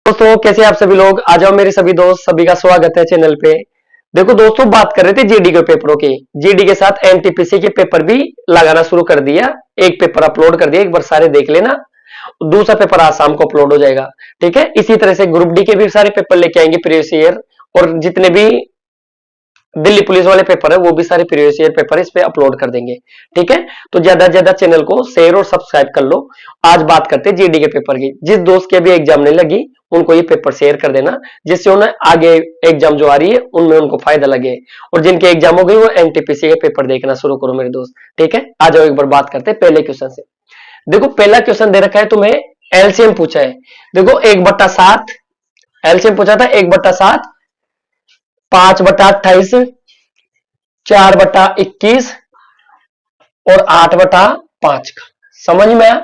दोस्तों कैसे आप सभी लोग, आ जाओ मेरे सभी दोस्त, सभी का स्वागत है चैनल पे। देखो दोस्तों, बात कर रहे थे जीडी के पेपरों की। जीडी के साथ एनटीपीसी के पेपर भी लगाना शुरू कर दिया। एक पेपर अपलोड कर दिया, एक बार सारे देख लेना। दूसरा पेपर आज शाम को अपलोड हो जाएगा। ठीक है, इसी तरह से ग्रुप डी के भी सारे पेपर लेके आएंगे प्रीवियस ईयर, और जितने भी दिल्ली पुलिस वाले पेपर है वो भी सारे प्रीवियस ईयर पेपर इस पे अपलोड कर देंगे। ठीक है, तो ज्यादा से ज्यादा चैनल को शेयर और सब्सक्राइब कर लो। आज बात करते हैं जीडी के पेपर की। जिस दोस्त की अभी एग्जाम नहीं लगी उनको ये पेपर शेयर कर देना, जिससे उन्हें आगे एग्जाम जो आ रही है उनमें उनको फायदा लगे। और जिनके एग्जाम हो गई वो एनटीपीसी के पेपर देखना शुरू करो मेरे दोस्त। ठीक है, आ जाओ एक बार बात करते हैं पहले क्वेश्चन से। देखो पहला क्वेश्चन दे रखा है तुम्हें, एलसीएम पूछा है। देखो 1/7 एलसीएम पूछा था, 1/7, 5/28, 4/21 और 8/5 का। समझ में आया?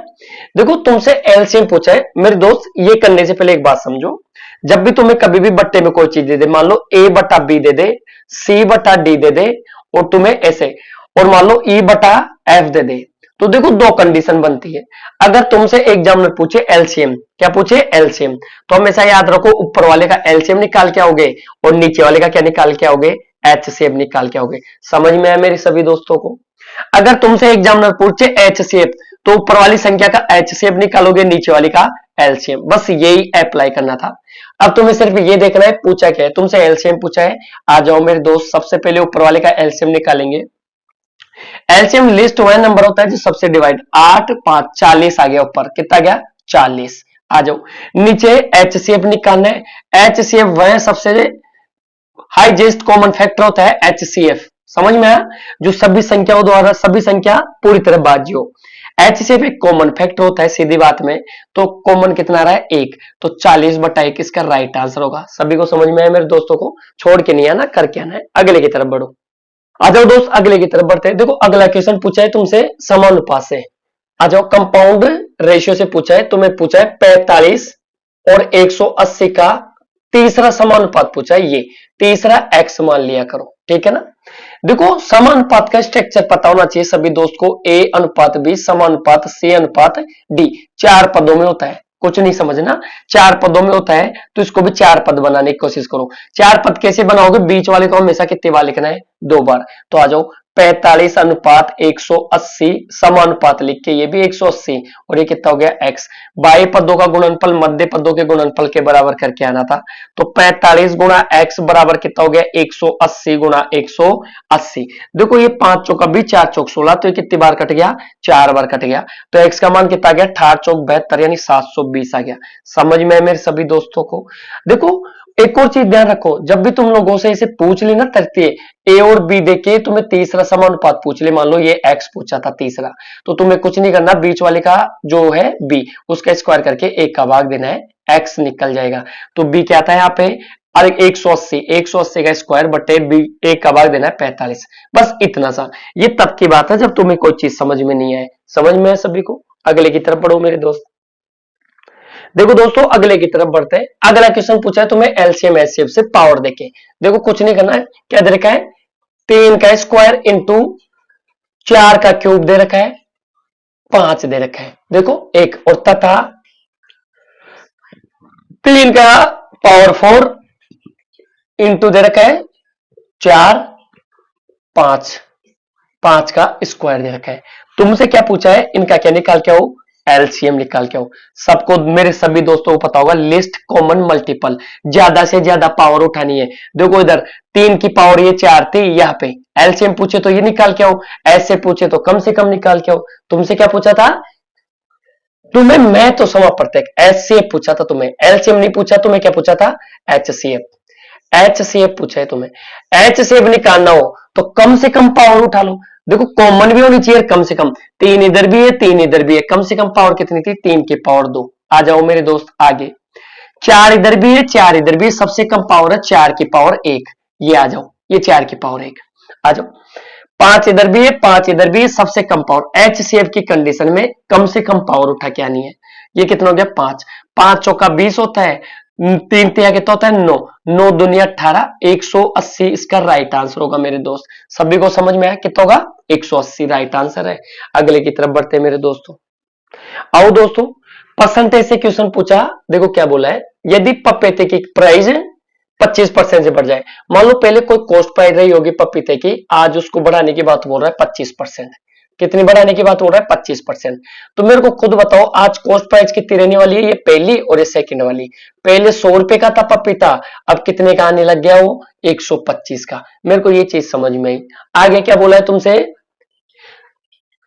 देखो तुमसे एलसीएम पूछा है मेरे दोस्त, ये करने से पहले एक बात समझो। जब भी तुम्हें कभी भी बट्टे में कोई चीज दे दे, मान लो A/B दे दे, C/D दे दे, और तुम्हें ऐसे, और मान लो E/F दे दे, तो देखो दो कंडीशन बनती है। अगर तुमसे एग्जामिनर पूछे एलसीएम, क्या पूछे? एलसीएम, तो हमेशा याद रखो ऊपर वाले का एलसीएम निकाल के आओगे और नीचे वाले का क्या निकाल के आओगे? एचसीएफ निकाल के आओगे। समझ में आया मेरे सभी दोस्तों को? अगर तुमसे एग्जामिनर पूछे एचसीएफ, तो ऊपर वाली संख्या का एचसीएफ निकालोगे, नीचे वाली का एलसीएम। बस यही अप्लाई करना था। अब तुम्हें सिर्फ ये देखना है पूछा क्या है। तुमसे एलसीएम पूछा है, आ जाओ मेरे दोस्त, सबसे पहले ऊपर वाले का एलसीएम निकालेंगे। एलसीएम लिस्ट वह नंबर होता है जो सबसे डिवाइड, 8 5 40 आ गया ऊपर, कितना गया? 40। आ जाओ नीचे एचसीएफ निकालना है। एचसीएफ वह सबसे हाईएस्ट कॉमन फैक्टर होता है एचसीएफ। समझ में आया? जो सभी संख्याओं द्वारा सभी संख्या पूरी तरह भाज्य हो। एचसीएफ एक कॉमन फैक्टर होता है सीधी बात में। तो कॉमन कितना आ रहा है? 1, तो 40/1 इसका राइट आंसर होगा। सभी को समझ में आया मेरे दोस्तों को? छोड़ के नहीं आना, करके आना है। अगले की तरफ बढ़ो। आ जाओ दोस्त, अगले की तरफ बढ़ते हैं। देखो अगला क्वेश्चन पूछा है तुमसे समानुपात से। आ जाओ, कंपाउंड रेशियो से पूछा है। तुम्हें पूछा है 45 और 180 का तीसरा समानुपात पूछा है। ये तीसरा एक्स मान लिया करो, ठीक है ना? देखो समानुपात का स्ट्रक्चर पता होना चाहिए सभी दोस्त को। A/B, समानुपात C/D 4 पदों में होता है। कुछ नहीं समझना, 4 पदों में होता है, तो इसको भी 4 पद बनाने की कोशिश करो। 4 पद कैसे बनाओगे? बीच वाले को हमेशा कितनी बार लिखना है? 2 बार। तो आ जाओ 45/180 समानुपात लिख के, ये भी 180, और ये कितना हो गया? x। बाह्य पदों का गुणनफल मध्य पदों के गुणनफल के बराबर करके आना था। तो 45 गुणा x बराबर कितना हो गया? 180 गुणा 180। देखो ये 5 चौका 20, 4 चौक 16, तो ये कितनी बार कट गया? 4 बार कट गया। तो x का मान कितना आ गया? 18 चौक 72, यानी 720 आ गया। समझ में है मेरे सभी दोस्तों को? देखो एक और चीज ध्यान रखो, जब भी तुम लोगों से इसे पूछ ली ना तरतीय ए और बी देके तुम्हें तीसरा समानुपात पूछ ले, मान लो ये एक्स पूछा था तीसरा, तो तुम्हें कुछ नहीं करना, बीच वाले का जो है बी उसका स्क्वायर करके एक का भाग देना है, एक्स निकल जाएगा। तो बी क्या था यहाँ पे? अरे 180 का स्क्वायर बटे बी, एक का भाग देना है 45। बस इतना सा। ये तब की बात है जब तुम्हें कोई चीज समझ में नहीं आए। समझ में है सभी को? अगले की तरफ बढ़ो मेरे दोस्त। देखो दोस्तों अगले की तरफ बढ़ते हैं। अगला क्वेश्चन पूछा है तुम्हें एलसीएम एचसीएफ से पावर देके। देखो कुछ नहीं करना है, क्या दे रखा है? 3 का स्क्वायर इंटू 4 का क्यूब दे रखा है, 5 दे रखा है। देखो एक और तथा 3 का पावर 4 इंटू दे रखा है 4, 5 का स्क्वायर दे रखा है। तुमसे क्या पूछा है? इनका क्या निकाल के आओ? एलसीएम निकाल के आओ। सबको, मेरे सभी दोस्तों को पता होगा, लिस्ट कॉमन मल्टीपल, ज्यादा से ज्यादा पावर उठानी है। देखो इधर 3 की पावर ये 4 थी, यहाँ पे एलसीएम पूछे तो ये निकाल के आओ, ऐसे पूछे तो कम से कम निकाल के आओ। तुमसे क्या पूछा था? तुम्हें मैं तो समा प्रत्येक एचसीएफ पूछा था, तुम्हें एलसीएम नहीं पूछा। तुम्हें क्या पूछा था? एचसीएफ पूछा है तुम्हें। एचसीएफ निकालना हो तो कम से कम पावर उठा लो। देखो कॉमन भी होनी चाहिए कम से कम। 3 इधर भी है, 3 इधर भी है, कम से कम पावर कितनी थी? 3 की पावर 2। आ जाओ मेरे दोस्त आगे। 4 इधर भी है, 4 इधर भी है, सबसे कम पावर है 4 की पावर 1। ये आ जाओ, ये 4 की पावर 1। आ जाओ 5 इधर भी है, 5 इधर भी है, सबसे कम पावर। एचसीएफ की कंडीशन में कम से कम पावर उठा के आनी है। ये कितना हो गया? 5। 5 चौका 20 होता है, 3 तिया कितना होता है? 9। 9 दूनी 18, 180 इसका राइट आंसर होगा मेरे दोस्त। सभी को समझ में आया? कितना होगा? 180 राइट आंसर है। अगले की तरफ बढ़ते हैं मेरे दोस्तों। आओ दोस्तों, परसेंटेज से क्वेश्चन पूछा, देखो क्या बोला है, यदि पपीते की प्राइस 25% से बढ़ जाए, मान लो पहले कोई कॉस्ट प्राइस रही होगी पपीते की, आज उसको बढ़ाने की बात बोल रहा है 25%। कितनी बढ़ाने की बात हो रहा है? 25%। तो मेरे को खुद बताओ आज कॉस्ट प्राइस कितनी रहने वाली है, ये पहली और ये सेकंड वाली। पहले 100 रुपए का था पपीता, अब कितने का आने लग गया वो? 125 का। मेरे को ये चीज समझ में आई। आगे क्या बोला है तुमसे,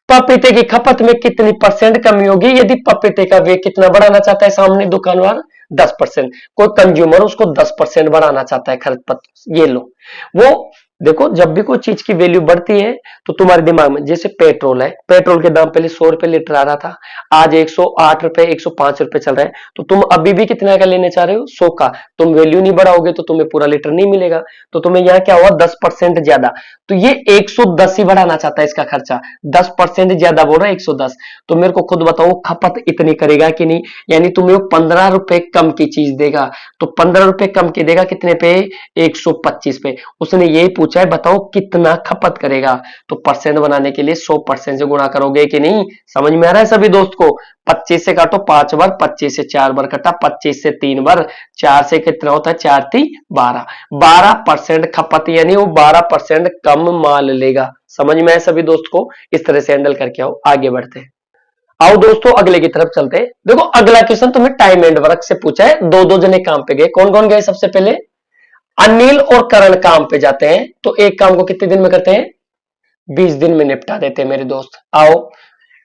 पपीते की खपत में कितनी परसेंट कमी होगी यदि पपीते का वे कितना बढ़ाना चाहता है सामने दुकानदार? 10%। कोई कंज्यूमर उसको 10% बढ़ाना चाहता है खपत, ये लो। वो देखो जब भी कोई चीज की वैल्यू बढ़ती है तो तुम्हारे दिमाग में, जैसे पेट्रोल है, पेट्रोल के दाम पहले 100 रुपए लीटर आ रहा था, आज 108 रुपए 105 रुपए चल रहा है, तो तुम अभी भी कितना का लेने चाह रहे हो? 100 का। तुम वैल्यू नहीं बढ़ाओगे तो तुम्हें पूरा लीटर नहीं मिलेगा, तो तुम्हें यहाँ क्या हुआ? 10% ज्यादा। तो ये 110 ही बढ़ाना चाहता है इसका खर्चा, 10% ज्यादा बोल रहा है 110। तो मेरे को खुद बताओ खपत इतनी करेगा कि नहीं? यानी तुम्हें 15 रुपए कम की चीज देगा, तो 15 रुपए कम की देगा कितने पे? 125 पे। उसने यही पूछा है बताओ कितना खपत करेगा, तो परसेंट बनाने के लिए 100% से गुणा करोगे कि नहीं? समझ में आ रहा है सभी दोस्त को? 25 से काटो 5 बार, 25 से 4 बार कटा, 25 से 3 बार, 4 से कितना होता है? 4 3 12। 12% खपत, यानी वो 12% कम माल लेगा। समझ में आया सभी दोस्त को? इस तरह से हैंडल करके आओ, आगे बढ़ते हैं। आओ दोस्तों अगले की तरफ चलते हैं। देखो अगला क्वेश्चन तुम्हें टाइम एंड वर्क से पूछा है। दो दो जने काम पे गए, कौन कौन गए? सबसे पहले अनिल और करण काम पे जाते हैं, तो एक काम को कितने दिन में करते हैं? 20 दिन में निपटा देते हैं मेरे दोस्त। आओ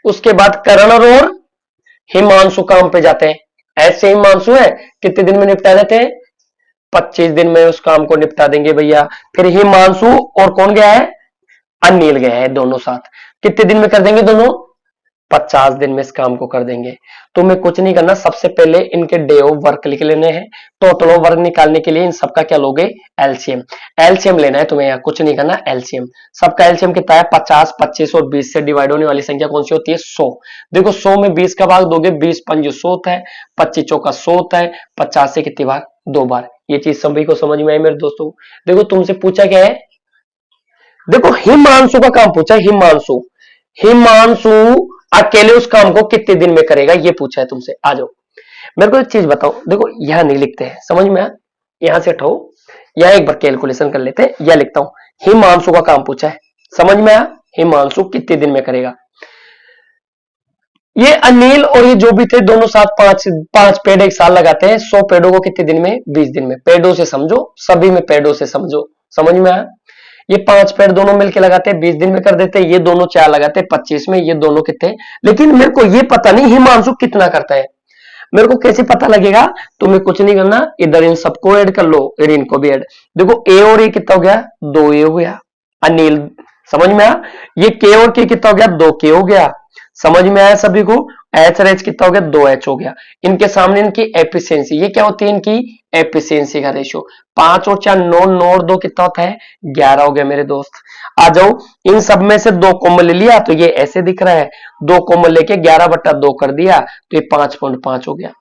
उसके बाद करण और हिमांशु काम पे जाते हैं, ऐसे हिमांशु है, कितने दिन में निपटा देते हैं? 25 दिन में उस काम को निपटा देंगे भैया। फिर हिमांशु और कौन गया है? अनिल गया है, दोनों साथ। कितने दिन में कर देंगे दोनों? 50 दिन में इस काम को कर देंगे। तुम्हें कुछ नहीं करना, सबसे पहले इनके डे ऑफ वर्क लिख लेने हैं। टोटल ऑफ वर्क निकालने के लिए इन सबका क्या लोगे? एलसीएम। एलसीएम लेना है तुम्हें, यहाँ कुछ नहीं करना, एलसीएम। सबका एलसीएम कितना है? 50, 25 और 20 से डिवाइड होने वाली संख्या कौन सी होती है? 100। देखो 100 में 20 का भाग दोगे, 20 पंज 100 होता है, 25 चौका 100 होता है, 50 से कितनी बार? 2 बार। ये चीज सभी को समझ में आई मेरे दोस्तों? देखो तुमसे पूछा क्या है, देखो हिमांशु का काम पूछा है, हिमांशु। हिमांशु अकेले उस काम को कितने दिन में करेगा, ये पूछा है तुमसे। आ जाओ मेरे को एक चीज बताओ, देखो यहां नहीं लिखते हैं, समझ में आया? यहां से हटाओ, यहां एक बार कैलकुलेशन कर लेते हैं। यह लिखता हूं, हिमांशु का काम पूछा है, समझ में आया? हिमांशु कितने दिन में करेगा। ये अनिल और ये जो भी थे दोनों साथ पांच पांच पेड़ एक साल लगाते हैं, 100 पेड़ों को कितने दिन में? 20 दिन में। पेड़ों से समझो, सभी में पेड़ों से समझो, समझ में आया? ये 5 पेड़ दोनों मिलकर लगाते हैं, 20 दिन में कर देते हैं। ये दोनों 4 लगाते हैं 25 में, ये दोनों कितने? लेकिन मेरे को ये पता नहीं हिमांशु कितना करता है। मेरे को कैसे पता लगेगा? तुम्हें कुछ नहीं करना, इधर इन सबको ऐड कर लो, इधर इनको भी ऐड। देखो ए और ए कितना हो गया? 2 ए हो गया। अनिल, समझ में आया? ये के और के कितना हो गया? 2 के हो गया। समझ में आया सभी को? एच और एच कितना हो गया? 2 एच हो गया। इनके सामने इनकी एफिशिएंसी, ये क्या होती है? इनकी एफिशिएंसी का रेशियो। 5 और 4 9, 9 और 2 कितना होता है? 11 हो गया मेरे दोस्त। आ जाओ, इन सब में से 2 कॉमन ले लिया तो ये ऐसे दिख रहा है, 2 कॉमन लेके 11/2 कर दिया तो ये 5.5 हो गया।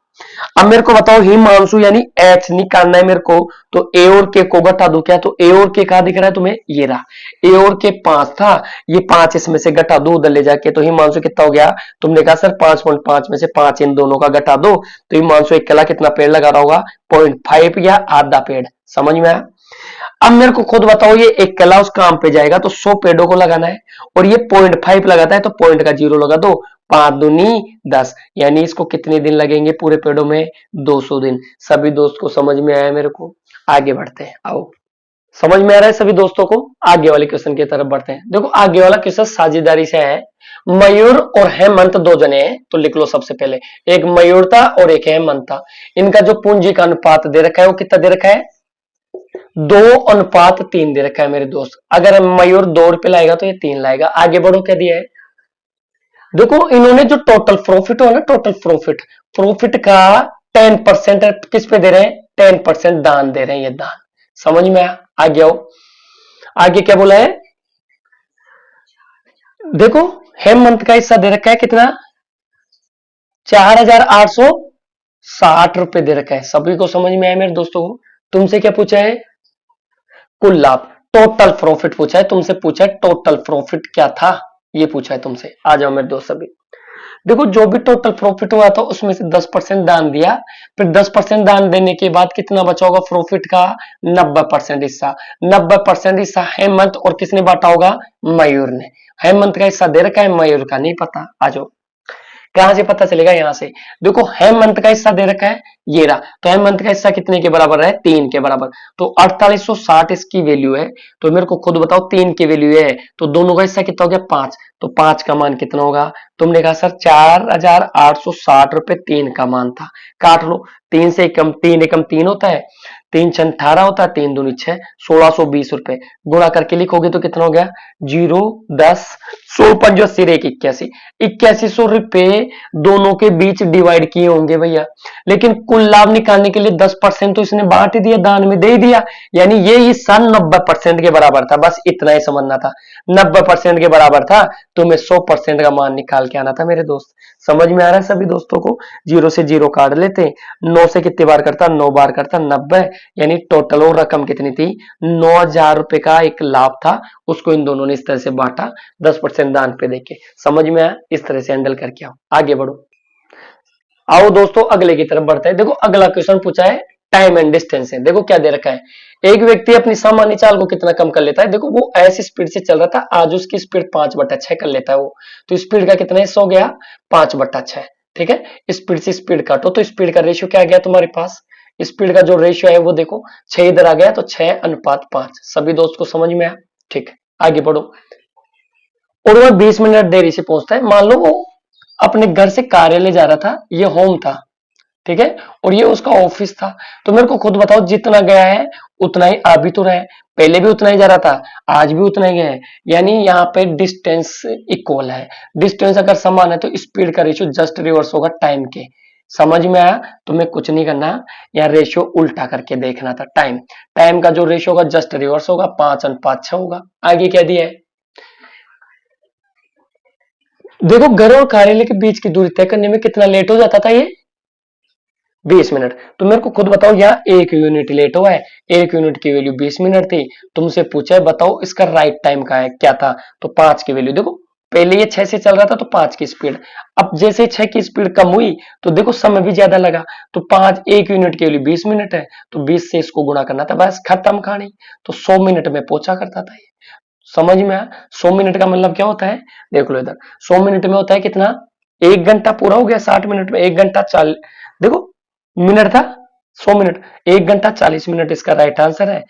अब मेरे को बताओ हिमांशु यानी एच निकालना है मेरे को, तो ए और के को घटा दो क्या? तो ए और के कहा दिख रहा है तुम्हें? ये रहा। ए और के 5 था, ये 5 इसमें से घटा दो उधर ले जाके, तो हिमांशु कितना हो गया? तुमने कहा सर 5.5 में से 5 इन दोनों का घटा दो, तो हिमांशु एक कला कितना पेड़ लगा रहा होगा? 0.5 या आधा पेड़। समझ में आया? अब मेरे को खुद बताओ, ये एक कला उस काम पे जाएगा तो 100 पेड़ों को लगाना है, और ये 0.5 लगाता है तो पॉइंट का 0 लगा दो, 5 दूनी 10, यानी इसको कितने दिन लगेंगे पूरे पेड़ों में? 200 दिन। सभी दोस्त को समझ में आया मेरे को? आगे बढ़ते हैं, आओ समझ में आ रहा है सभी दोस्तों को? आगे वाले क्वेश्चन की तरफ बढ़ते हैं। देखो आगे वाला क्वेश्चन साझेदारी से है। मयूर और हेमंत 2 जने हैं, तो लिख लो सबसे पहले, एक मयूर था और एक हेमंत था। इनका जो पूंजी का अनुपात दे रखा है वो कितना दे रखा है? 2:3 दे रखा है मेरे दोस्त। अगर मयूर 2 रुपए लाएगा तो ये 3 लाएगा। आगे बढ़ो, क्या दिया है? देखो इन्होंने जो टोटल प्रॉफिट हो ना, टोटल प्रॉफिट, प्रॉफिट का 10% किस पे दे रहे हैं? 10% दान दे रहे हैं, ये दान। समझ में आया? आगे आओ, आगे क्या बोला है? देखो हेमंत का हिस्सा दे रखा है कितना? 4,860 रुपए दे रखा है। सभी को समझ में आया मेरे दोस्तों को? तुमसे क्या पूछा है? कुल लाभ, टोटल प्रॉफिट पूछा है तुमसे, पूछा है टोटल प्रॉफिट क्या था, ये पूछा है तुमसे। आ जाओ मेरे दोस्त सभी, देखो जो भी टोटल प्रॉफिट हुआ था उसमें से 10% दान दिया, फिर 10% दान देने के बाद कितना बचा होगा प्रॉफिट का? 90% हिस्सा। 90% हिस्सा हेमंत और किसने बांटा होगा? मयूर ने। हेमंत का हिस्सा दे रखा है, मयूर का नहीं पता। आ जाओ, कहां से पता चलेगा? यहां से देखो, हेमंत का हिस्सा दे रखा है, ये रहा। तो हेमंत का हिस्सा कितने के बराबर है? 3 के बराबर। तो 4860 इसकी वैल्यू है। तो मेरे को खुद बताओ, 3 की वैल्यू है तो दोनों का हिस्सा कितना हो गया? 5। तो 5 का मान कितना होगा? तुमने कहा सर 4860 रुपए 3 का मान था। काट लो, 3 से कम 3 एकम 3 होता है, 3 छन 18 होता है, 3 दूनी 6, 1620 रुपए गुणा करके लिखोगे तो कितना हो गया? 0 10 100 पंजो 80 एक 81, 8100 रुपए दोनों के बीच डिवाइड किए होंगे भैया। लेकिन कुल लाभ निकालने के लिए 10% तो इसने बांट ही दिया, दान में दे ही दिया, यानी ये हिस्सा 90% के बराबर था। बस इतना ही समझना था, 90% के बराबर था। तुम्हें 100% का मान निकाल के आना था मेरे दोस्त। समझ में आ रहा है सभी दोस्तों को? 0 से 0 काट लेते, 9 से कितनी बार करता? 9 बार करता, 90। यानी टोटल और रकम कितनी थी? 9000 रुपए का एक लाभ था, उसको इन दोनों ने इस तरह से बांटा, 10% दान पे देके। समझ में आया? इस तरह से हैंडल करके आओ, आगे बढ़ो। आओ दोस्तों अगले की तरफ बढ़ते हैं। देखो अगला क्वेश्चन पूछा है टाइम एंड डिस्टेंस है। देखो क्या दे रखा है, एक व्यक्ति अपनी सामान्य चाल को कितना कम कर लेता है? देखो वो ऐसी स्पीड से चल रहा था, आज उसकी स्पीड 5/6 कर लेता है वो। तो स्पीड का कितना हिस्सा हो गया? 5/6। ठीक है, स्पीड से स्पीड काटो तो स्पीड का रेशियो क्या आ गया तुम्हारे पास? स्पीड का जो रेशियो है वो देखो, 6 इधर आ गया तो 6:5। सभी दोस्त को समझ में आया? ठीक, आगे बढ़ो। और वह 20 मिनट देरी से पहुंचता है। मान लो वो अपने घर से कार्यालय जा रहा था, ये होम था, ठीक है, और ये उसका ऑफिस था। तो मेरे को खुद बताओ, जितना गया है उतना ही आ भी तो रहा है, पहले भी उतना ही जा रहा था, आज भी उतना ही गया है, यानी यहाँ पे डिस्टेंस इक्वल है। डिस्टेंस अगर समान है तो स्पीड का रेशियो जस्ट रिवर्स होगा टाइम के। समझ में आया? तुम्हें कुछ नहीं करना, यहाँ रेशियो उल्टा करके देखना था। टाइम टाइम का जो रेशियो होगा जस्ट रिवर्स होगा, 5:5 होगा। आगे क्या दिया है देखो, घर और कार्यालय के बीच की दूरी तय करने में कितना लेट हो जाता था? ये 20 मिनट। तो मेरे को खुद बताओ, यहाँ 1 यूनिट लेट हुआ है, 1 यूनिट की वैल्यू 20 मिनट थी। तुमसे पूछा है बताओ इसका राइट टाइम का है क्या था? तो 5 की वैल्यू देखो, पहले ये 6 से चल रहा था तो 5 की स्पीड, अब जैसे 6 की स्पीड कम हुई तो देखो समय भी ज्यादा लगा। तो 5 1 यूनिट की वैल्यू 20 मिनट है, तो 20 से इसको गुणा करना था, बस खत्म कहानी। तो 100 मिनट में पहुंचा करता था ये। समझ में आया? 100 मिनट का मतलब क्या होता है? देख लो इधर, 100 मिनट में होता है कितना? 1 घंटा पूरा हो गया। 60 मिनट में 1 घंटा 40, देखो मिनट था, 100 मिनट, 1 घंटा 40 मिनट इसका राइट आंसर है।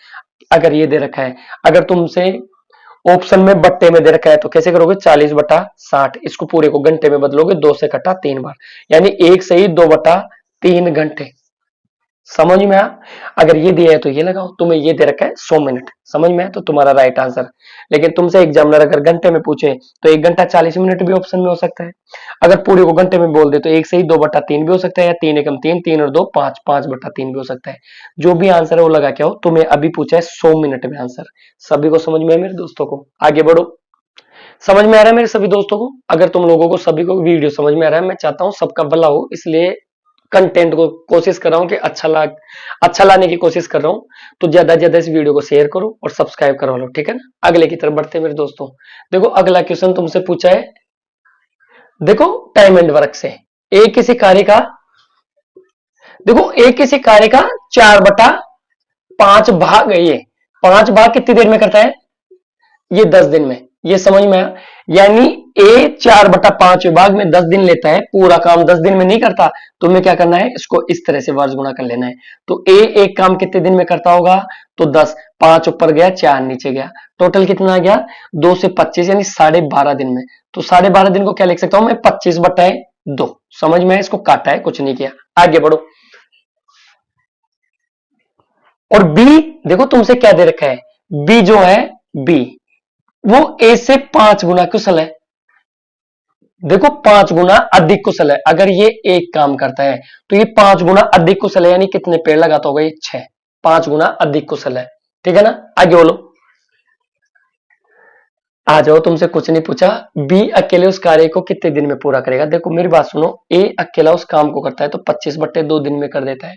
अगर ये दे रखा है, अगर तुमसे ऑप्शन में बट्टे में दे रखा है तो कैसे करोगे? 40/60, इसको पूरे को घंटे में बदलोगे, 2 से कटा 3 बार, यानी 1 से ही 2/3 घंटे। समझ में आया? अगर ये दिया है तो ये लगाओ, तुम्हें ये दे रखा है 100 मिनट, समझ में आया? तो तुम्हारा राइट आंसर। लेकिन तुमसे एग्जामिनर अगर घंटे में पूछे तो 1 घंटा 40 मिनट भी ऑप्शन में हो सकता है। अगर पूरे को घंटे में बोल दे तो 1 से ही 2/3 भी हो सकता है, या 3 एकम 3, 3 और 2 5, 5/3 भी हो सकता है। जो भी आंसर है वो लगा के आओ। तुम्हें अभी पूछा है 100 मिनट में आंसर। सभी को समझ में है मेरे दोस्तों को? आगे बढ़ो। समझ में आ रहा है मेरे सभी दोस्तों को? अगर तुम लोगों को सभी को वीडियो समझ में आ रहा है, मैं चाहता हूं सबका भला हो, इसलिए कंटेंट को कोशिश कर रहा हूं कि अच्छा लाने की कोशिश कर रहा हूं। तो ज्यादा से ज्यादा इस वीडियो को शेयर करो और सब्सक्राइब करवा लो, ठीक है ना? अगले की तरफ बढ़ते हैं मेरे दोस्तों। देखो अगला क्वेश्चन तुमसे पूछा है, देखो टाइम एंड वर्क से, एक किसी कार्य का, देखो एक किसी कार्य का 4/5 भाग है, ये 5 भाग कितनी देर में करता है? ये 10 दिन में। ये समझ में आया? यानी ए 4/5 विभाग में 10 दिन लेता है, पूरा काम 10 दिन में नहीं करता। तुम्हें क्या करना है? इसको इस तरह से वर्ष गुणा कर लेना है। तो ए एक काम कितने दिन में करता होगा? तो 10, 5 ऊपर गया, 4 नीचे गया, टोटल कितना आ गया? 2 से 25, यानी 12.5 दिन में। तो 12.5 दिन को क्या लिख सकता हूं मैं? 25/2। समझ में? इसको काटा है, कुछ नहीं किया। आगे बढ़ो। और बी, देखो तुमसे क्या दे रखा है? बी जो है, बी वो ए से 5 गुना कुशल है। देखो 5 गुना अधिक कुशल है। अगर ये एक काम करता है तो ये 5 गुना अधिक कुशल है, यानी कितने पेड़ लगाता होगा? ये 6। 5 गुना अधिक कुशल है, ठीक है ना? आगे बोलो। आ जाओ, तुमसे कुछ नहीं पूछा। बी अकेले उस कार्य को कितने दिन में पूरा करेगा? देखो मेरी बात सुनो, ए अकेला उस काम को करता है तो 25/2 दिन में कर देता है।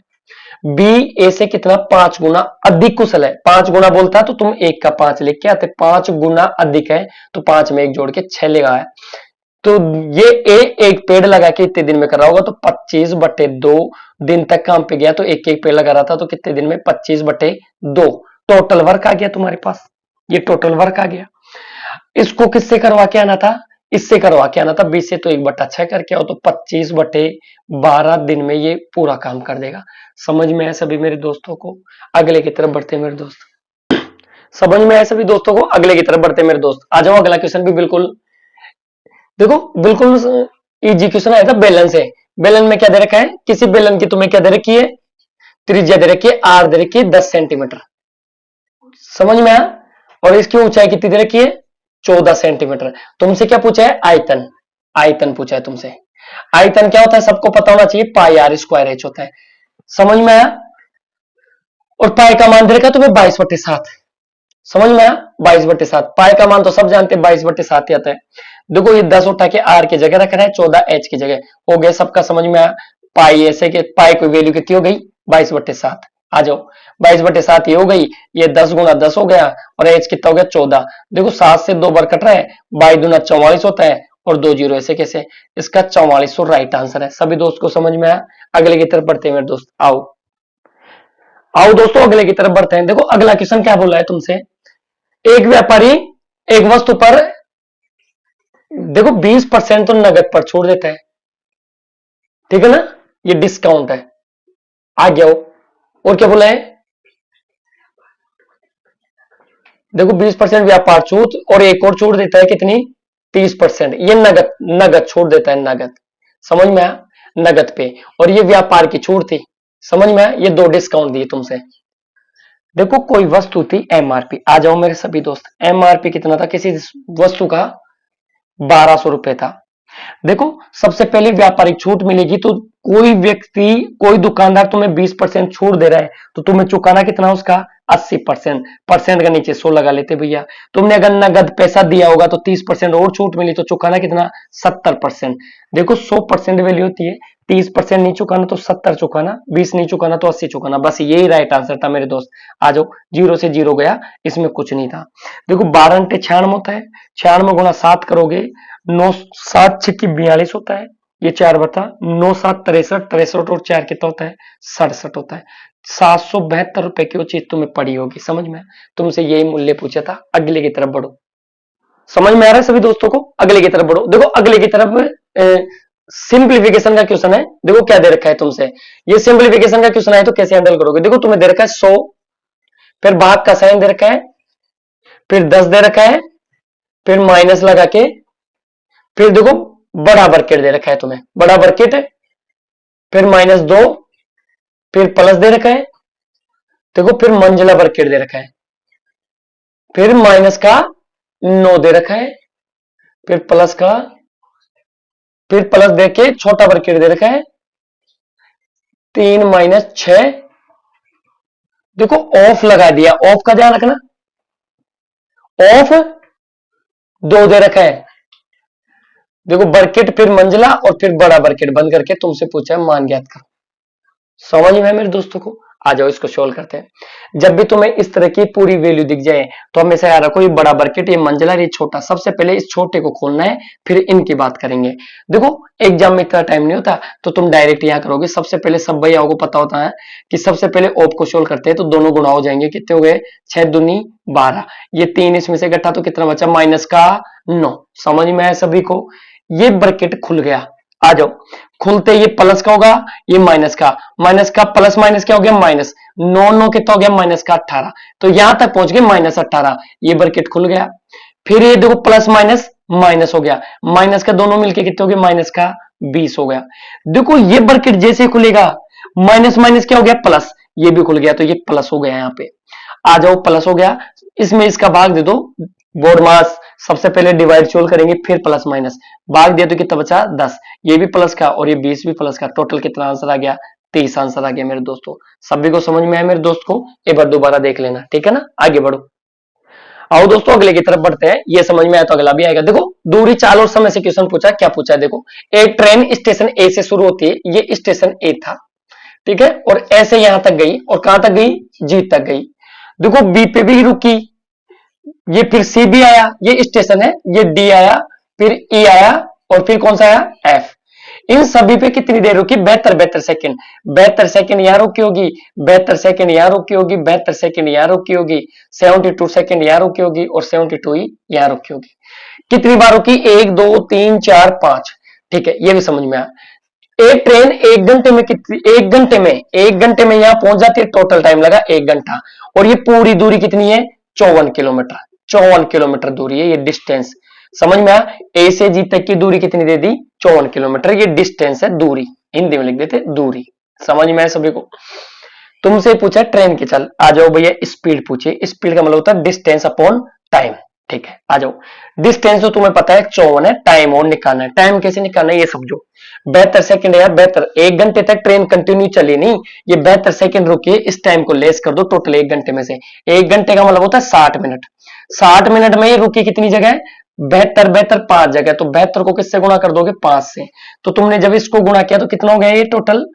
बी ए से कितना? 5 गुना अधिक कुशल है। 5 गुना बोलता है तो तुम 1 का 5 लिख के आते, 5 गुना अधिक है तो 5 में 1 जोड़ के 6 लेगा है। तो ये ए एक पेड़ लगा के इतने दिन में कर रहा होगा, तो 25/2 दिन तक काम पे गया, तो एक एक पेड़ लगा रहा था, तो कितने दिन में 25/2 टोटल वर्क आ गया तुम्हारे पास। ये टोटल वर्क आ गया। इसको किससे करवा के आना था? इससे करवा के आना था 20 से, तो 1/6 करके आओ, तो 25/12 दिन में ये पूरा काम कर देगा। समझ में आया सभी मेरे दोस्तों को? अगले की तरफ बढ़ते हैं मेरे दोस्त। समझ में आया सभी दोस्तों को? अगले की तरफ बढ़ते हैं मेरे दोस्त। आ जाओ, अगला क्वेश्चन भी बिल्कुल देखो, बिल्कुल इजी क्वेश्चन आया था। बेलन से, बेलन में क्या दे रखा है? किसी बेलन की तुम्हें क्या दे रखी है? त्रिज्या दे रखी है, आर दे रखी है 10 सेंटीमीटर। समझ में आया? और इसकी ऊंचाई कितनी दे रखी है? 14 सेंटीमीटर। तुमसे क्या पूछा है? आयतन। आयतन पूछा है तुमसे। आयतन क्या होता है? सबको पता होना चाहिए, पाई आर स्क्वायर एच होता है। समझ में आया? और पाई का मान दे रखा है तुम्हें 22/7। समझ में आया? 22/7। पाई का मान तो सब जानते हैं, 22/7 ही आता है। देखो, ये 10 उठा के आर की जगह रख रहा है, 14 एच की जगह हो गया। सबका समझ में आया? पाई ऐसे के पाई की वैल्यू कितनी हो गई? 22/7। आ जाओ, 22/7 ये हो गई, ये 10 गुना 10 हो गया, और एच कितना हो गया? 14। देखो, 7 से 2 बार कट रहा है, 22 44 होता है, और 2 जीरो ऐसे कैसे? इसका 44 राइट आंसर है। सभी दोस्त को समझ में आया? अगले की तरफ बढ़ते हैं मेरे दोस्त। आओ आओ दोस्तों, अगले की तरफ बढ़ते हैं। देखो, अगला क्वेश्चन क्या बोला है तुमसे? एक व्यापारी एक वस्तु पर देखो 20% तो नगद पर छोड़ देता है, ठीक है ना? ये डिस्काउंट है। आ गया हो। और क्या बोला है? देखो, 20% व्यापार छूट, और एक और छूट देता है कितनी? 30%। ये नगद नगद छोड़ देता है, नगद। समझ में आया? नगद पे। और ये व्यापार की छूट थी। समझ में आया? ये दो डिस्काउंट दिए तुमसे। देखो, कोई वस्तु थी एमआरपी। आ जाओ मेरे सभी दोस्त, एमआरपी कितना था किसी वस्तु का? 1200 रुपए था। देखो, सबसे पहले व्यापारिक छूट मिलेगी, तो कोई व्यक्ति, कोई दुकानदार तुम्हें 20% छूट दे रहा है, तो तुम्हें चुकाना कितना उसका? 80%। परसेंट का नीचे 100 लगा लेते भैया। तुमने अगर नगद पैसा दिया होगा तो 30% और छूट मिली, तो चुकाना कितना? 70%। देखो, 100% वैल्यू होती है, 30% नहीं चुकाना तो 70 चुकाना, 20 नहीं चुकाना तो 80 चुकाना। बस यही राइट आंसर था मेरे दोस्त। आ जाओ, 0 से 0 गया, इसमें कुछ नहीं था। देखो, 12 × 96 होता है, 96 गुना 7 करोगे, 9 7 6 42 होता है, ये 4 बता 9 7 63, 63 और 4 कितना होता है? 67 होता है। 772 रुपए की वो चीज तुम्हें पड़ी होगी। समझ में? तुमसे यही मूल्य पूछा था। अगले की तरफ बढ़ो। समझ में आ रहा है सभी दोस्तों को? अगले की तरफ बढ़ो। देखो, अगले की तरफ सिंप्लीफिकेशन का क्वेश्चन है। देखो क्या दे रखा है तुमसे, ये सिंप्लीफिकेशन का क्वेश्चन है, तो कैसे हैंडल करोगे? देखो, तुम्हें दे रखा है 100, फिर भाग का साइन दे रखा है, फिर 10 दे रखा है, फिर माइनस लगा के, फिर देखो बड़ा ब्रैकेट दे रखा है तुम्हें, बड़ा ब्रैकेट, फिर -2, फिर प्लस दे रखा है, देखो फिर मंजिला ब्रैकेट दे रखा है, फिर माइनस का 9 दे रखा है, फिर प्लस का, फिर प्लस दे के छोटा ब्रैकेट दे रखा है, 3 - 6। देखो, ऑफ लगा दिया, ऑफ का ध्यान रखना, ऑफ 2 दे रखा है। देखो, ब्रैकेट, फिर मंजिला, और फिर बड़ा ब्रैकेट बंद करके तुमसे पूछा है मान ज्ञात करो। समझ में है मेरे दोस्तों को? आ जाओ, इसको सोल्व करते हैं। जब भी तुम्हें इस तरह की पूरी वैल्यू दिख जाए, तो हमेशा याद रखो, ये बड़ा ब्रैकेट, ये मंजिला, ये छोटा। सबसे पहले इस छोटे को खोलना है, फिर इनकी बात करेंगे। देखो, एग्जाम में इतना टाइम नहीं होता, तो तुम डायरेक्ट यहां करोगे। सबसे पहले सब भैयाओं को पता होता है कि सबसे पहले ऑफ को सोल्व करते हैं, तो दोनों गुणा हो जाएंगे। कितने हो गए? 6 दूनी 12, ये 3 इसमें से इकट्ठा, तो कितना बचा? माइनस का 9। समझ में आया सभी को? ये ब्रैकेट खुल गया। आ जाओ, खुलते ये प्लस का होगा, ये माइनस का प्लस माइनस क्या हो गया? माइनस 9 9 कितना हो गया? माइनस का 18। तो यहां तक पहुंच गए -18, ये ब्रैकेट खुल गया। फिर ये देखो, प्लस माइनस माइनस हो गया, माइनस का दोनों मिलके कितने हो गए? माइनस का 20 हो गया। देखो, ये ब्रैकेट जैसे खुलेगा, माइनस माइनस क्या हो गया? प्लस, ये भी खुल गया, तो ये प्लस हो गया। यहाँ पे आ जाओ, प्लस हो गया, इसमें इसका भाग दे दो। बोर्ड मास, सबसे पहले डिवाइड सोल्व करेंगे, फिर प्लस माइनस, भाग दिया तो कितना बचा? 10। ये भी प्लस का और ये 20 भी प्लस का, टोटल कितना आंसर आ गया? 23 आंसर आ गया मेरे दोस्तों। सभी को समझ में आया मेरे दोस्त को? एक बार दोबारा देख लेना, ठीक है ना? आगे बढ़ो। आओ दोस्तों, अगले की तरफ बढ़ते हैं। ये समझ में आया तो अगला भी आएगा। देखो, दूरी, चाल और समय से क्वेश्चन पूछा। क्या पूछा है? देखो, एक ट्रेन स्टेशन ए से शुरू होती है, ये स्टेशन ए था, ठीक है, और ऐसे यहां तक गई, और कहां तक गई? जी तक गई। देखो, बी पे भी रुकी, ये फिर सी भी आया, ये स्टेशन है, ये डी आया, फिर ई आया, और फिर कौन सा आया एफ। इन सभी पे कितनी देर रुकी 72 सेकंड। 72 सेकंड यहां रुकी होगी, 72 सेकंड यहां रुकी होगी, 72 सेकंड यहां रुकी होगी, 72 सेकंड यहां रुकी होगी और 72 ही यहां रुकी होगी। कितनी बार रुकी 1 2 3 4 5। ठीक है, ये भी समझ में आया। एक ट्रेन 1 घंटे में कितनी, 1 घंटे में यहां पहुंच जाती है, टोटल टाइम लगा 1 घंटा। और ये पूरी दूरी कितनी है 54 किलोमीटर। 54 किलोमीटर दूरी है ये डिस्टेंस। समझ में आया। ए से जी तक की दूरी कितनी दे दी 54 किलोमीटर। ये डिस्टेंस है, दूरी हिंदी में लिख देते दूरी। समझ में आया सभी को। तुमसे पूछा ट्रेन की, चल आ जाओ भैया स्पीड पूछे। स्पीड का मतलब होता है डिस्टेंस अपॉन टाइम। ठीक है, आ जाओ। डिस्टेंस तो तुम्हें पता है 54 है, टाइम और निकालना है। टाइम कैसे निकालना है ये समझो। 72 सेकंड यार, 1 घंटे तक ट्रेन कंटिन्यू चली नहीं, ये 72 सेकंड रुकी, इस टाइम को लेस कर दो टोटल 1 घंटे में से। 1 घंटे का मतलब होता है 60 मिनट। 60 मिनट में ये रुकी कितनी जगह 72 5 जगह। तो 72 को किससे गुणा कर दोगे 5 से। तो तुमने जब इसको गुणा किया तो कितना हो गया ये टोटल,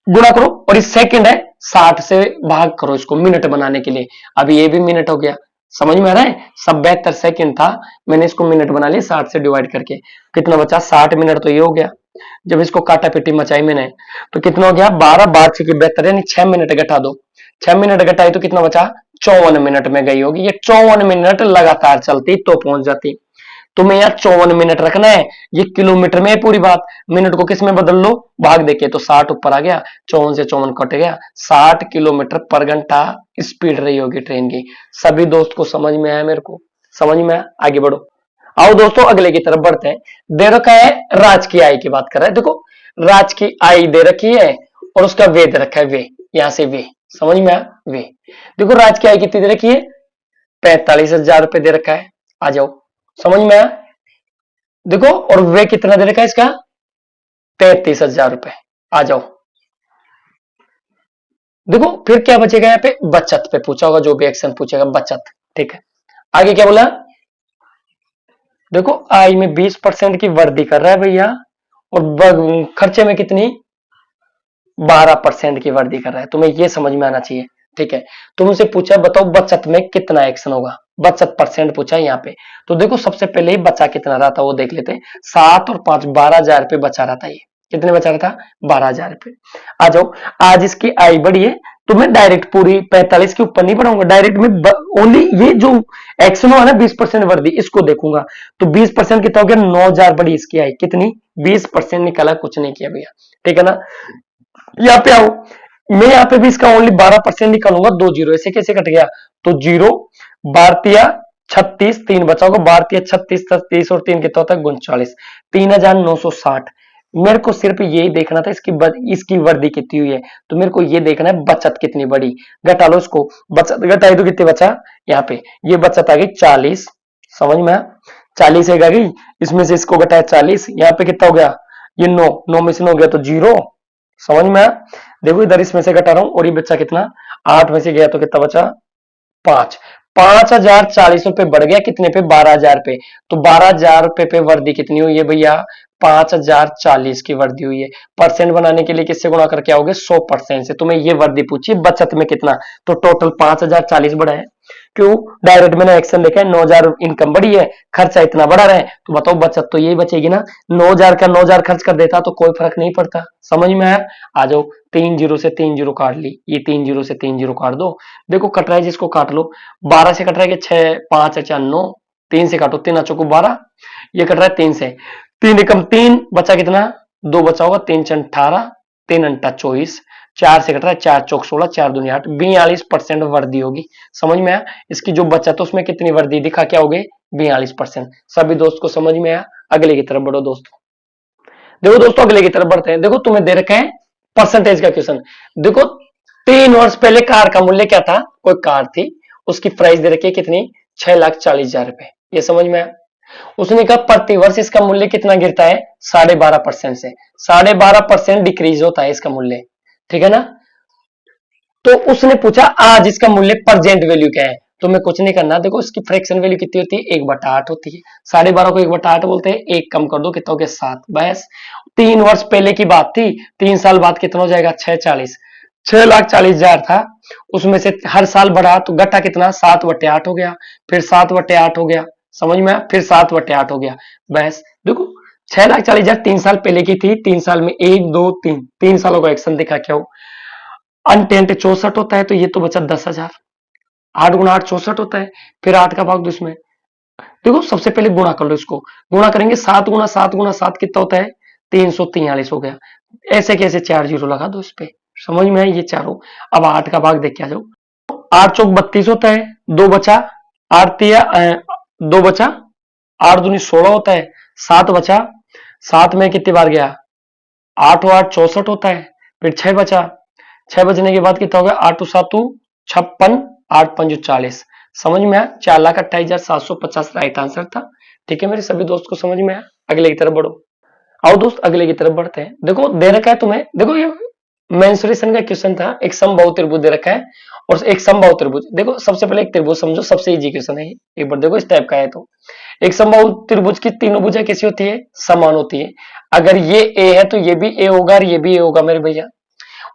गुणा करो। और इस सेकंड है 60 से भाग करो इसको मिनट बनाने के लिए। अभी ये भी मिनट हो गया। समझ में आ रहा है। सब 72 सेकंड था, मैंने इसको मिनट बना लिया 60 से डिवाइड करके। कितना बचा 60 मिनट। तो ये हो गया। जब इसको काटा पिटी मचाई मैंने तो कितना हो गया 12 12 की 72 यानी 6 मिनट घटा दो। 6 मिनट घटाई तो कितना बचा 54 मिनट में गई होगी। ये 54 मिनट लगातार चलती तो पहुंच जाती। तुम्हें यार 54 मिनट रखना है। ये किलोमीटर में है पूरी बात, मिनट को किस में बदल लो भाग देके, तो 60 ऊपर आ गया, 54 से 54 कट गया। 60 किलोमीटर पर घंटा स्पीड रही होगी ट्रेन की। सभी दोस्त को समझ में आया, मेरे को समझ में आया। आगे बढ़ो। आओ दोस्तों अगले की तरफ बढ़ते हैं। दे रखा है राज की आय की बात कर रहा है। देखो राज की आय दे रखी है और उसका वे दे रखा है, वे यहां से वे। समझ में आया वे। देखो राज की आय कितनी दे रखी है 45,000 रुपए दे रखा है। आ जाओ समझ में आया। देखो और वे कितना दे रखा है इसका 33,000 रुपए। आ जाओ। देखो फिर क्या बचेगा यहाँ पे बचत पे पूछा होगा, जो भी एक्शन पूछेगा बचत। ठीक है, आगे क्या बोला। देखो आय में 20% की वृद्धि कर रहा है भैया और खर्चे में कितनी 12% की वृद्धि कर रहा है। तुम्हें ये समझ में आना चाहिए। ठीक है, तुमसे पूछा बताओ बचत में कितना एक्शन होगा, बचत परसेंट पूछा है यहाँ पे। तो देखो सबसे पहले ही बचा कितना रहा था वो देख लेते हैं। 7 और 5 12,000 रुपए बचा रहा था। ये कितने बचा रहा था 12,000 रुपए। आ जाओ। आज इसकी आय बढ़ी है तो मैं डायरेक्ट पूरी 45 के ऊपर नहीं बढ़ाऊंगा, डायरेक्ट में ओनली ये जो एक्शन हुआ ना 20% वृद्धि इसको देखूंगा। तो 20% कितना हो गया 9,000 बढ़ी इसकी आय। कितनी 20% निकाला, कुछ नहीं किया भैया। ठीक है ना। यहाँ पे आओ, मैं यहाँ पे भी इसका ओनली 12% निकालूंगा। 2 जीरो ऐसे कैसे कट गया, तो जीरो 12 36 3 बचा होगा। 12 36 30 और 3 कितना होता है 39, 3,960। मेरे को सिर्फ यही देखना था इसकी वृद्धि कितनी हुई है। तो मेरे को ये देखना है बचत कितनी बड़ी। घटा लो इसको, बचत घटाई तो कितनी बचा यहाँ पे, ये बचत आ गई 40। समझ में 40 एक आ गई, इसमें से इसको घटाया 40, यहाँ पे कितना हो गया ये 9 9 में से 9 गया तो जीरो। समझ में आया। देखो इधर इसमें से घटा रहा हूं और ये बच्चा कितना 8 में से गया तो कितना बचा 5। 5,040 रुपए बढ़ गया कितने पे 12,000 पे। तो 12,000 रुपए पे वृद्धि कितनी हुई है भैया 5,040 की वृद्धि हुई है। परसेंट बनाने के लिए किससे गुणा करके आओगे 100% से। तुम्हें ये वृद्धि पूछी बचत में कितना, तो टोटल 5,040 बढ़ा है। क्यों, डायरेक्ट मैंने एक्शन देखा है 9,000 इनकम बढ़ी है, खर्चा इतना बढ़ा रहा है, तो बताओ बचत तो यही बचेगी ना। 9,000 का 9,000 खर्च कर देता तो कोई फर्क नहीं पड़ता। समझ में आया। आ जाओ। 3 जीरो से 3 जीरो काट ली, ये 3 जीरो से 3 जीरो काट दो। देखो कट रहा है जिसको काट लो। 12 से कट रहा है कि 6 5 4 9, 3 से काटो 3 चौको 12, ये कट रहा है 3 से। 3 एकम 3 बचा कितना 2 बचा होगा, 3 6 18, 3 अंटा 24, 4 से कट रहा है 4 चौक 16, 4 दूनी 8, 42% वृद्धि होगी। समझ में आया। इसकी जो बचत है उसमें कितनी वृद्धि दिखा क्या होगी 42%। सभी दोस्त को समझ में आया। अगले की तरफ बढ़ो दोस्तों। देखो दोस्तों अगले की तरफ बढ़ते हैं। देखो तुम्हें दे रखा है परसेंटेज का क्वेश्चन। देखो 3 वर्ष पहले कार का मूल्य क्या था, कोई कार थी उसकी प्राइस दे रखी है कितनी 6,40,000 रुपए। ये समझ में आया। उसने कहा प्रति वर्ष इसका मूल्य कितना गिरता है 12.5% से, 12.5% डिक्रीज होता है इसका मूल्य। ठीक है ना। तो उसने पूछा आज इसका मूल्य प्रेजेंट वैल्यू क्या है। तो मैं कुछ नहीं करना, देखो इसकी फ्रैक्शन वैल्यू कितनी होती है 1/8 होती है। 12.5 को 1/8 बोलते हैं, एक कम कर दो कितना हो गया 7। बस 3 वर्ष पहले की बात थी, 3 साल बाद कितना हो जाएगा 640, 6,40,000 था उसमें से हर साल बढ़ा तो घटा कितना 7/8 हो गया, फिर 7/8 हो गया। समझ में आया। फिर 7/8 हो गया। बस देखो 6,40,000 3 साल पहले की थी। 3 साल में 1 2 3 3 सालों का एक्शन दिखा क्या हो। अनटेंट 64 होता है तो ये तो बचा 10,000। 8 × 8 64 होता है। फिर 8 का भाग दो इसमें। देखो सबसे पहले गुणा कर लो इसको। गुणा करेंगे 7 × 7 × 7 कितना होता है 343 हो गया। ऐसे कैसे 4 जीरो लगा दो इस पे। समझ में आई ये चारों। अब 8 का भाग देख के आ जाओ। 8 चौक 32 होता है। 2 बचा। 8 तिया 2 बचा। 8 दूनी 16 होता है। 7 बचा। 7 में कितनी बार गया 8 और 8 64 होता है। फिर 6 बचा। 6 बचने के बाद कितना हो गया 8 7 56 8 5 40। समझ में आया। 4,28,750 राइट आंसर था। ठीक है मेरे सभी दोस्त को समझ में आया। अगले की तरफ बढ़ो। आओ दोस्त अगले की तरफ बढ़ते हैं। देखो दे रखा है तुम्हें। देखो ये मेंसुरेशन का क्वेश्चन था। एक समबाहु त्रिभुज दे रखा है और एक समबाहु त्रिभुज। देखो सबसे पहले एक त्रिभुज समझो। सबसे इजी क्वेश्चन है ये। एक बार देखो इस टाइप का है तो एक समबाहु त्रिभुज की तीनों भुजाएं कैसी होती है समान होती है। अगर ये ए है तो ये भी ए होगा और ये भी ए होगा मेरे भैया।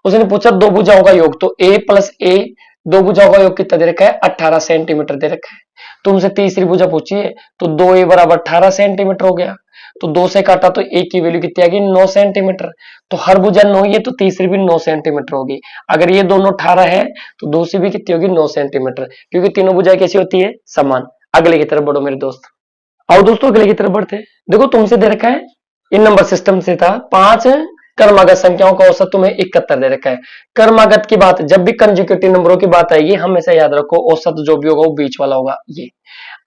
उसने पूछा दो भुजाओं का योग तो a प्लस ए दो भुजाओं का योग कितना दे रखा है 18 सेंटीमीटर दे रखा है। तुमसे तीसरी भुजा पूछी है तो 2a बराबर 18 सेंटीमीटर हो गया। तो 2 से काटा तो a की वैल्यू कितनी आ गई 9 सेंटीमीटर। तो हर भुजा 9 ही है तो तीसरी भी 9 सेंटीमीटर होगी। अगर ये दोनों 18 है तो दूसरी भी कितनी होगी 9 सेंटीमीटर क्योंकि तीनों भुजाएं कैसी होती है समान। अगले की तरफ बढ़ो मेरे दोस्त। आओ दोस्तों अगले की तरफ बढ़ते हैं। देखो तुमसे दे रखा है इन नंबर सिस्टम से था 5 क्रमागत संख्याओं का औसत तुम्हें 71 दे रखा है। क्रमागत की बात जब भी कंजुगेटिव नंबरों की बात आएगी हमेशा याद रखो औसत जो भी होगा वो बीच वाला होगा। ये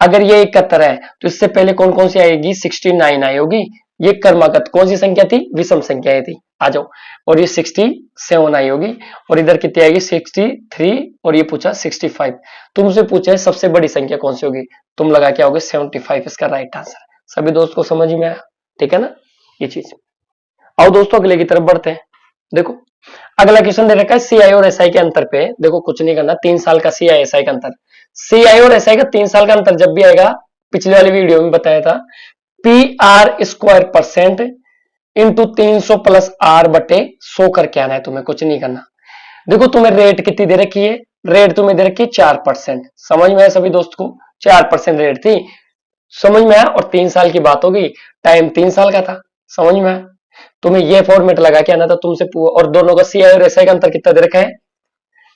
अगर ये 71 है तो इससे पहले कौन कौन सी आएगी 69 आई होगी। ये क्रमागत कौन सी संख्या थी विषम संख्या थी। आ जाओ। और ये 67 आई होगी और इधर कितनी आएगी 63 और ये पूछा 65। तुमसे पूछा है सबसे बड़ी संख्या कौन सी होगी तुम लगा के आओगे 75 इसका राइट आंसर। सभी दोस्त को समझ में आया। ठीक है ना ये चीज। आओ दोस्तों अगले की तरफ बढ़ते हैं। देखो अगला क्वेश्चन दे रखा है सीआई और एसआई के अंतर पे। देखो कुछ नहीं करना 3 साल का सीआई एसआई का अंतर। सीआई और एसआई का 3 साल का अंतर जब भी आएगा पिछले वाली वीडियो में बताया था P R square percent into 300 plus R बटे 100 करके आना है तुम्हें। कुछ नहीं करना। देखो तुम्हें रेट कितनी दे रखी है रेट तुम्हें दे रखी है 4%। समझ में आया सभी दोस्त को 4% रेट थी। समझ में आया। और 3 साल की बात होगी टाइम 3 साल का था। समझ में आया। तुम्हें ये फॉर्मेट लगा के आना था तुमसे। और दोनों का सीआई और एसआई का अंतर कितना दे रखा है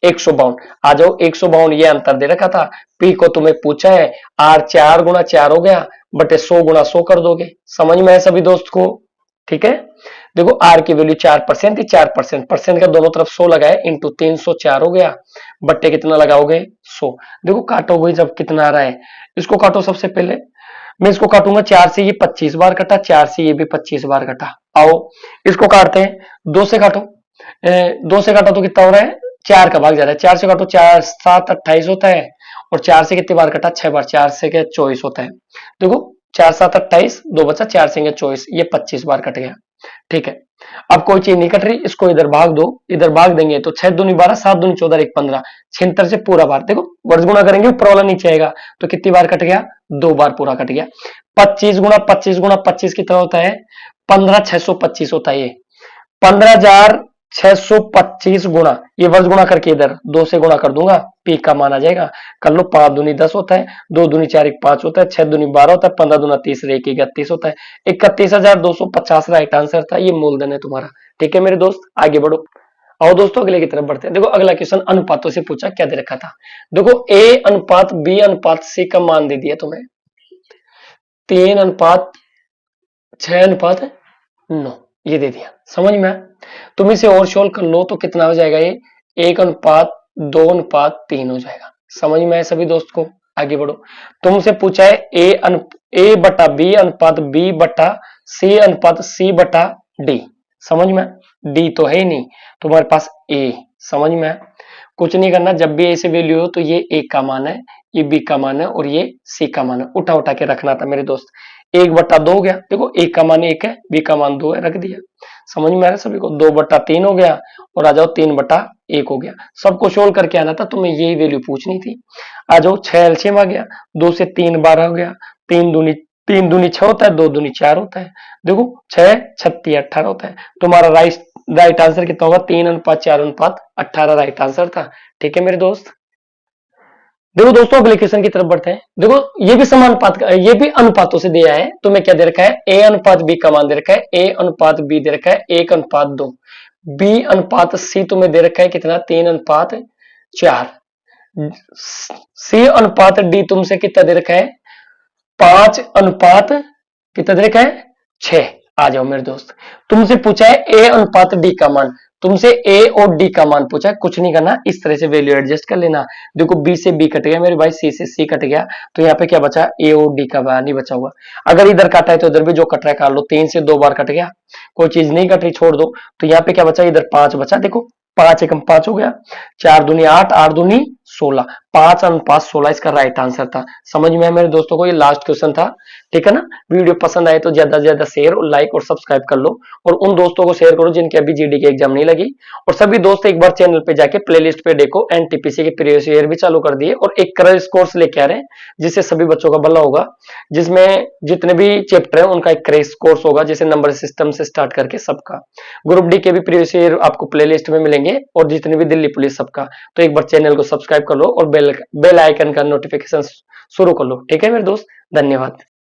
152। आ जाओ 152 ये अंतर दे रखा था। पी को तुम्हें पूछा है आर 4 × 4 हो गया बटे 100 × 100 कर दोगे। समझ में है सभी दोस्त को। ठीक है। देखो आर की वैल्यू 4% थी 4% परसेंट का दोनों तरफ 100 लगाए इंटू 304 हो गया बट्टे कितना लगाओगे 100। देखो काटोगे जब कितना आ रहा है इसको काटो। सबसे पहले मैं इसको काटूंगा 4 से ये 25 बार कटा 4 से ये भी 25 बार कटा। आओ इसको काटते हैं 2 से काटो। 2 से काटो तो कितना हो रहा है 4 का भाग जा रहा है। 4 से काटो 4 7 28 होता है और 4 से कितनी बार कटा 6 बार 4 से क्या 24 होता है। देखो 4 7 28 2 बचा 4 से 24 ये 25 बार कट गया। ठीक है। अब कोई चीज नहीं कट रही इसको इधर भाग दो। इधर भाग देंगे तो 6 दूनी 12 7 दूनी 14 1 15 76 से पूरा बार। देखो वर्ष गुणा करेंगे ऊपर वाला नीचे आएगा तो कितनी बार कट गया 2 बार पूरा कट गया। 25 × 25 कितना होता है 15,625 होता है। ये 15,625 गुणा ये वर्ष गुणा करके इधर 2 से गुणा कर दूंगा पी का मान आ जाएगा। कर लो 5 दूनी 10 होता है 2 दूनी 4 1 5 होता है 6 दूनी 12 होता है 15 दूना 30 1 31 होता है। 31,250 राइट आंसर था। ये मूलधन है तुम्हारा। ठीक है मेरे दोस्त आगे बढ़ो। आओ दोस्तों अगले की तरफ बढ़ते हैं। देखो अगला क्वेश्चन अनुपातों से पूछा क्या दे रखा था। देखो ए अनुपात बी अनुपात सी का मान दे दिया तुम्हें 3:6:9 ये दे दिया। समझ में आया। तुम इसे और सोल्व कर लो तो कितना हो जाएगा ये 1:2:3 हो जाएगा। समझ में आया सभी दोस्त को आगे बढ़ो। तुमसे पूछा है ए बटा बी अनुपात बी बटा सी अनुपात सी बटा डी। समझ में डी तो है ही नहीं तुम्हारे पास ए। समझ में आया। कुछ नहीं करना जब भी ए से वैल्यू हो तो ये ए का मान है ये बी का मान है और ये सी का मान है। उठा उठा के रखना था मेरे दोस्त। 1/2 हो गया। देखो ए का मान 1 है बी का मान 2 है रख दिया। समझ में आ रहा सभी को 2/3 हो गया और आ जाओ 3/1 हो गया। सबको सोल्व करके आना था तुम्हें यही वैल्यू पूछनी थी। आ जाओ 6 एलसीएम आ गया 2 से 3 12 हो गया 3 दूनी 6 होता है 2 दूनी 4 होता है। देखो 6 36 18 होता है। तुम्हारा राइट आंसर कितना होगा 3:4:18 राइट आंसर था। ठीक है मेरे दोस्त देखो दोस्तों अगले क्वेश्चन की तरफ बढ़ते हैं। देखो ये भी समानुपात का, ये भी अनुपातों से दिया है। तो मैं क्या दे रखा है, ए अनुपात बी का मान दे रखा है, ए अनुपात बी दे रखा है 1:2, बी अनुपात सी तुम्हें दे रखा है कितना 3:4, सी अनुपात डी तुमसे कितना दे रखा है 5 अनुपात कितना दे रखा है 6। आ जाओ मेरे दोस्त, तुमसे पूछा है ए अनुपात डी का मान, तुमसे ए और डी का मान पूछा है, कुछ नहीं करना, इस तरह से वैल्यू एडजस्ट कर लेना। देखो बी से बी कट गया मेरे भाई, सी से सी कट गया, तो यहाँ पे क्या बचा, ए और डी का मान नहीं बचा हुआ। अगर इधर काटा है तो इधर भी जो कट रहा है काट लो, 3 से 2 बार कट गया, कोई चीज नहीं कट रही छोड़ दो, तो यहाँ पे क्या बचा, इधर 5 बचा। देखो 5 एकम 5 हो गया, 4 दूनी 8, 8 दूनी 16, 5:16 इसका राइट आंसर था। समझ में है मेरे दोस्तों को, ये लास्ट क्वेश्चन था, ठीक है ना। वीडियो पसंद आए तो ज्यादा से ज्यादा शेयर और लाइक और सब्सक्राइब कर लो, और उन दोस्तों को शेयर करो जिनके अभी जीडी की एग्जाम नहीं लगी। और सभी दोस्त एक बार चैनल पे जाके प्लेलिस्ट पे देखो, एनटीपीसी के प्रीवियस ईयर भी चालू कर दिए, और एक क्रैश कोर्स लेके आ रहे हैं जिससे सभी बच्चों का भला होगा, जिसमें जितने भी चैप्टर है उनका एक क्रैश कोर्स होगा, जैसे नंबर सिस्टम से स्टार्ट करके सबका। ग्रुप डी के भी प्रीवियस ईयर आपको प्लेलिस्ट में मिलेंगे, और जितने भी दिल्ली पुलिस सबका। तो एक बार चैनल को सब्सक्राइब कर लो और बेल आइकन का नोटिफिकेशन शुरू कर लो, ठीक है मेरे दोस्त, धन्यवाद।